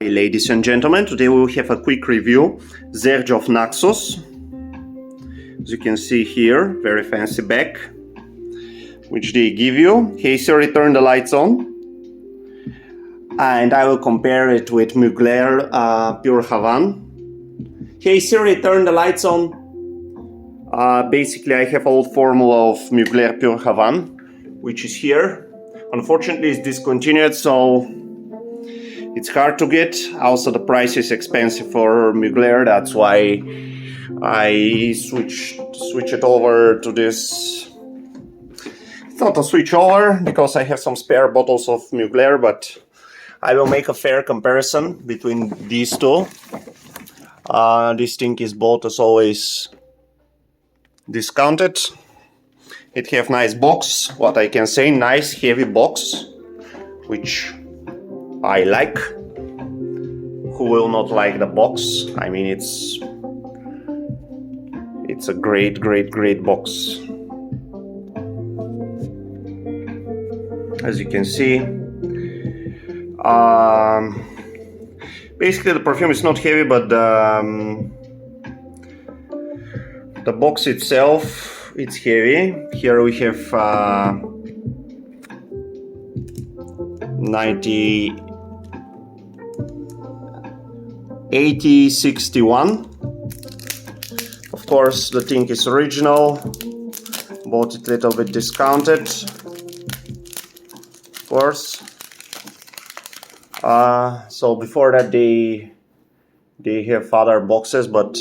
Hey, ladies and gentlemen, today we will have a quick review xerjoff naxos. As you can see here, very fancy bag which they give you. Hey Siri, turn the lights on. And I will compare it with Mugler pure havane. Hey Siri, turn the lights on. Basically I have old formula of Mugler pure havane, which is here. Unfortunately it's discontinued, so it's hard to get. Also the price is expensive for Mugler, that's why I switch it over to this. It's not a switch over because I have some spare bottles of Mugler, but I will make a fair comparison between these two. This thing is bought as always discounted. It have nice box, what I can say, nice heavy box, which I like. Who will not like the box? I mean, it's a great box. As you can see, basically the perfume is not heavy, but the box itself, it's heavy. Here we have 8061. Of course the thing is original, bought it a little bit discounted, of course. So before that they have other boxes, but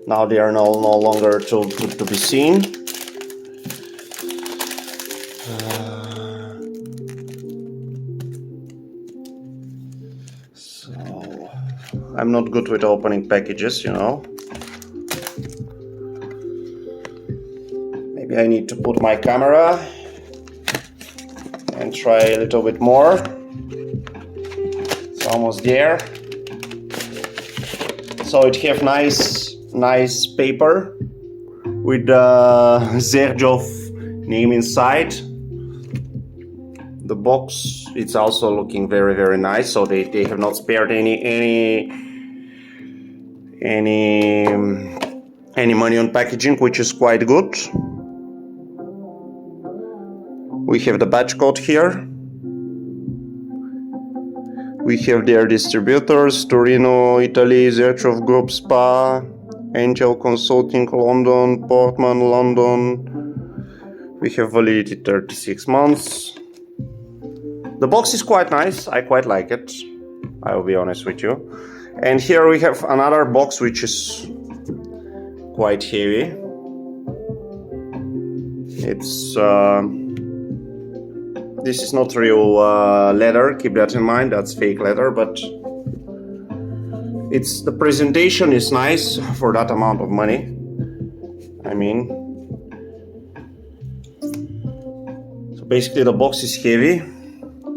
now they are no longer to be seen. So I'm not good with opening packages, you know. Maybe I need to put my camera and try a little bit more. It's almost there. So it have nice paper with the xerjoff name inside. The box, it's also looking very nice, so they have not spared any money on packaging, which is quite good. We have the batch code here. We have their distributors: Torino, Italy, xerjoff Group, Spa, Angel Consulting, London, Portman, London. We have validity 36 months. The box is quite nice, I quite like it, I will be honest with you. And here we have another box which is quite heavy. It's this is not real leather, keep that in mind, that's fake leather, but the presentation is nice for that amount of money. I mean, so basically the box is heavy.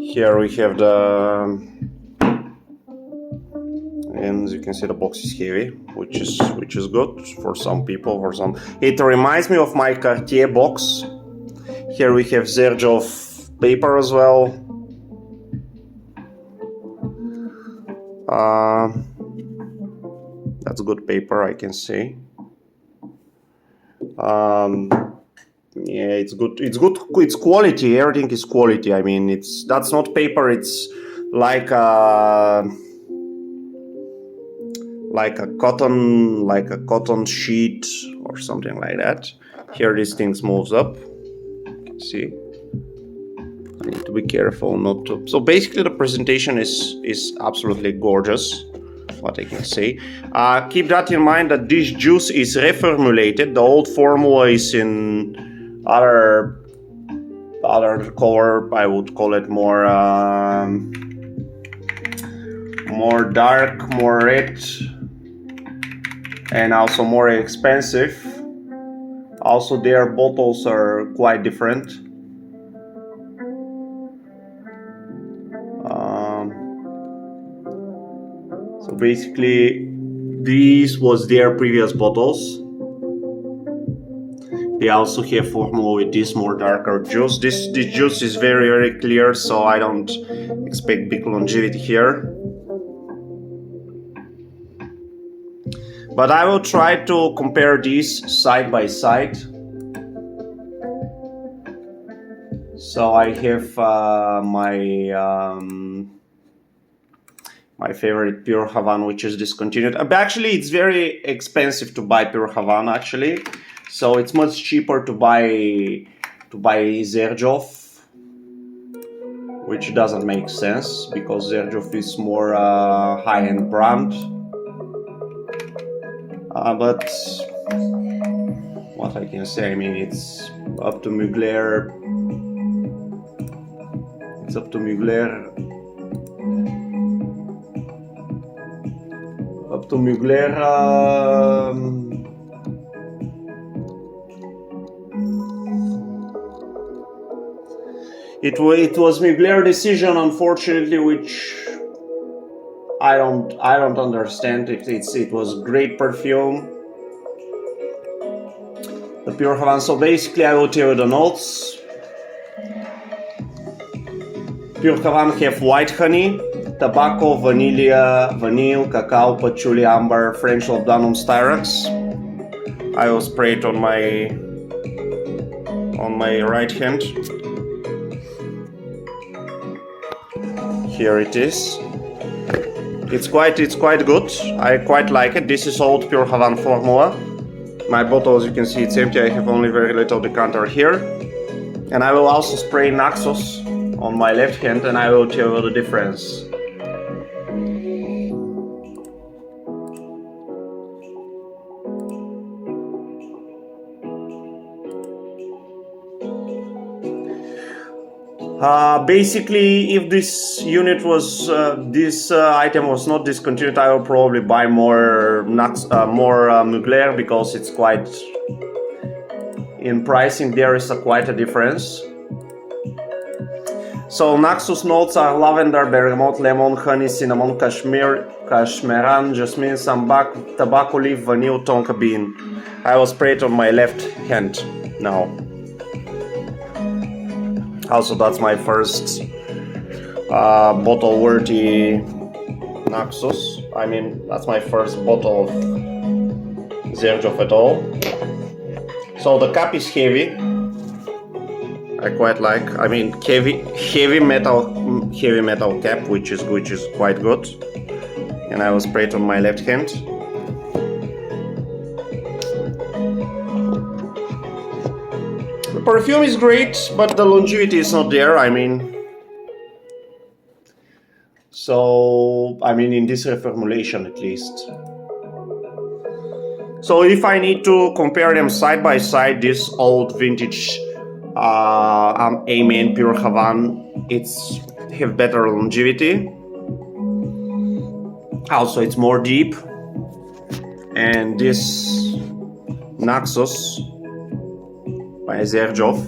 Here we have and as you can see, the box is heavy, which is good for some people. It reminds me of my Cartier box. Here we have xerjoff paper as well. That's good paper, I can say. Yeah, it's good. It's quality. Everything is quality. I mean, that's not paper. It's like a cotton sheet or something like that. Here, this thing moves up. You can see. I need to be careful not to. So basically, the presentation is absolutely gorgeous. What I can say. Keep that in mind that this juice is reformulated. The old formula is in other color. I would call it more dark, more red, and also more expensive. Also their bottles are quite different. So basically these was their previous bottles. They also have formula with this more darker juice. This juice is very clear, so I don't expect big longevity here. But I will try to compare these side by side. So I have my favorite pure Havane, which is discontinued. But actually, it's very expensive to buy pure Havane. Actually, so it's much cheaper to buy xerjoff, which doesn't make sense because xerjoff is more high-end brand. But what I can say, I mean, it's up to mugler. It's up to mugler. Up to mugler. It was mugler decision, unfortunately, which I don't understand. It was great perfume, the pure Havane. So basically, I will tell you the notes. Pure Havane have white honey, tobacco, vanilla, cacao, patchouli, amber, French labdanum, styrax. I will spray it on my right hand. Here it is. It's quite good. I quite like it. This is old pure Havane formula. My bottle, as you can see, it's empty. I have only very little decanter here. And I will also spray naxos on my left hand, and I will tell you the difference. Basically, if this unit was this item was not discontinued, I will probably buy more mugler, because it's quite in pricing. There is quite a difference. So naxos notes are lavender, bergamot, lemon, honey, cinnamon, cashmeran, jasmine, sambac, tobacco leaf, vanilla, tonka bean. I will spray it on my left hand now. Also, that's my first bottle-worthy naxos. I mean, that's my first bottle of xerjoff at all. So the cap is heavy. I quite like. I mean, heavy metal cap, which is quite good. And I will spray it on my left hand. The perfume is great, but the longevity is not there. I mean, in this reformulation at least. So if I need to compare them side by side, this old vintage Amen pure Havane, it's have better longevity. Also, it's more deep, and this naxos by xerjoff,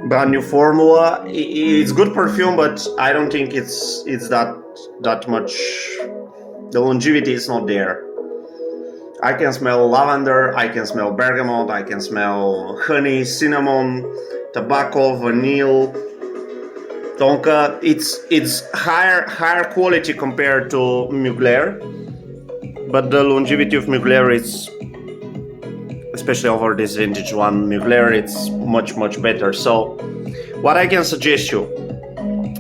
brand new formula. It's good perfume, but I don't think it's that much. The longevity is not there. I can smell lavender, I can smell bergamot, I can smell honey, cinnamon, tobacco, vanilla, tonka. It's higher quality compared to mugler, but the longevity of mugler is, especially over this vintage one, mugler, it's much better. So what I can suggest you,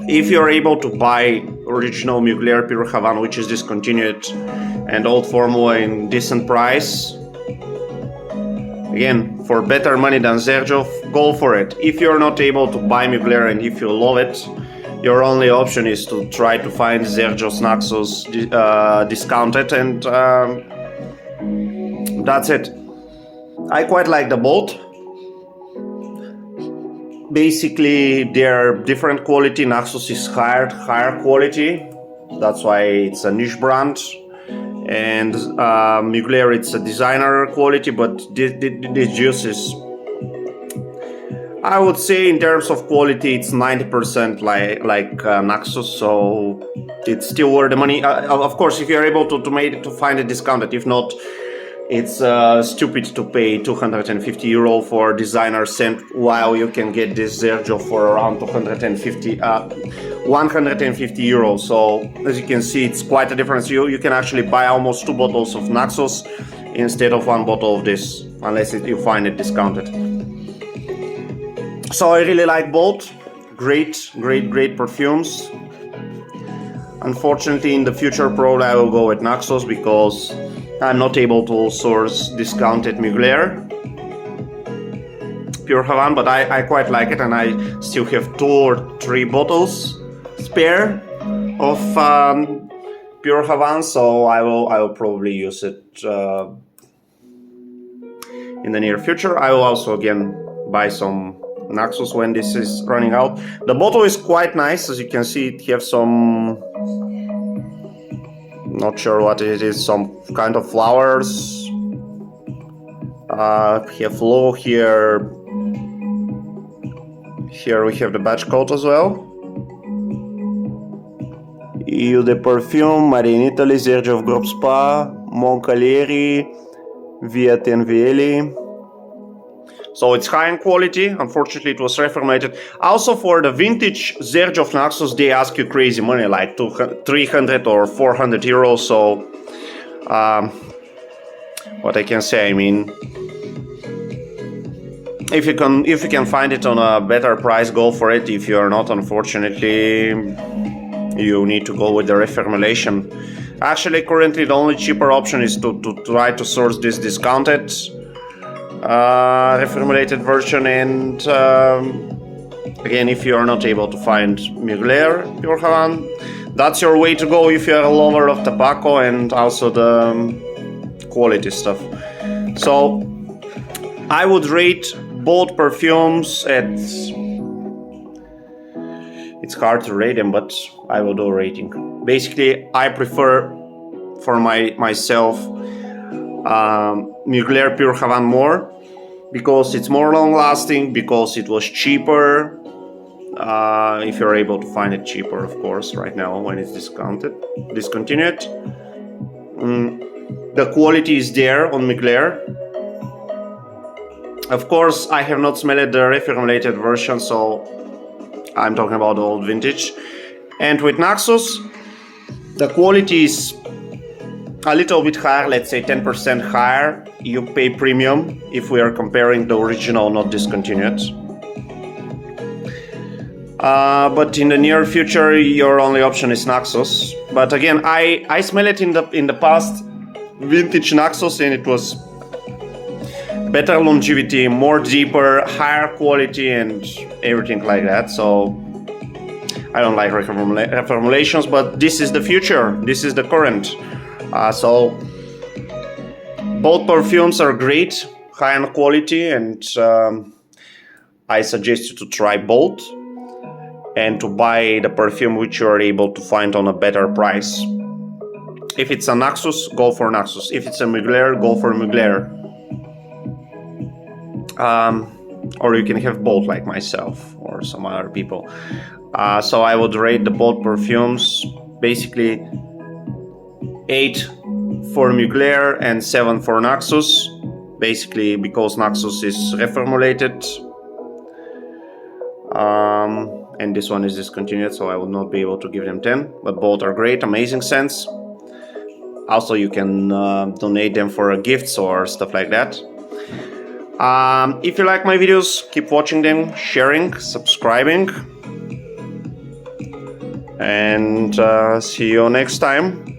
if you're able to buy original mugler pure Havane, which is discontinued, and old formula in decent price, again, for better money than xerjoff, go for it. If you're not able to buy mugler and if you love it, your only option is to try to find xerjoff naxos discounted, and that's it. I quite like the both. Basically, they're different quality. Naxos is higher quality. That's why it's a niche brand. And mugler, it's a designer quality, but this juice is, I would say, in terms of quality, it's 90% like naxos, so it's still worth the money. Of course, if you're able to find it discounted. If not, It's stupid to pay 250 euro for designer scent while you can get this xerjoff for around 150 euros. So as you can see, it's quite a difference. You can actually buy almost 2 bottles of Naxos instead of 1 bottle of this, unless you find it discounted. So I really like both. Great perfumes. Unfortunately, in the future probably I will go with Naxos because I'm not able to source discounted mugler pure havane, but I quite like it, and I still have 2 or 3 bottles spare of pure havane, so I will probably use it in the near future. I will also again buy some Naxos when this is running out. The bottle is quite nice, as you can see. It has some, not sure what it is, some kind of flowers. We have low here. Here we have the batch code as well. Eau de Parfum, Made in Italy, xerjoff Group Spa, Moncalieri, Via Tenvieli. So it's high in quality. Unfortunately, it was reformatted. Also, for the vintage xerjoff Naxos, they ask you crazy money, like 300 or 400 euros. So, what I can say, I mean, if you can find it on a better price, go for it. If you are not, unfortunately, you need to go with the reformulation. Actually, currently, the only cheaper option is to try to source this discounted reformulated version, and again, if you are not able to find mugler pure havane, that's your way to go if you are a lover of tobacco and also the quality stuff. So I would rate both perfumes at, it's hard to rate them, but I will do a rating. Basically, I prefer for myself mugler pure havane more, because it's more long lasting, because it was cheaper, if you're able to find it cheaper, of course, right now when it's discontinued. The quality is there on mugler. Of course, I have not smelled the reformulated version, so I'm talking about the old vintage. And with Naxos, the quality is a little bit higher, let's say 10% higher. You pay premium if we are comparing the original, not discontinued. But in the near future, your only option is Naxos. But again, I smell it in the past vintage Naxos, and it was better longevity, more deeper, higher quality, and everything like that. So I don't like reformulations, but this is the future. This is the current. So both perfumes are great, high in quality, and I suggest you to try both and to buy the perfume which you are able to find on a better price. If it's a Naxos, go for Naxos. If it's a mugler, go for mugler. Or you can have both, like myself or some other people. So I would rate the both perfumes basically 8 for mugler and 7 for Naxos, basically because Naxos is reformulated, and this one is discontinued, so I would not be able to give them 10, but both are great, amazing scents. Also, you can donate them for gifts or stuff like that. If you like my videos, keep watching them, sharing, subscribing, and see you next time.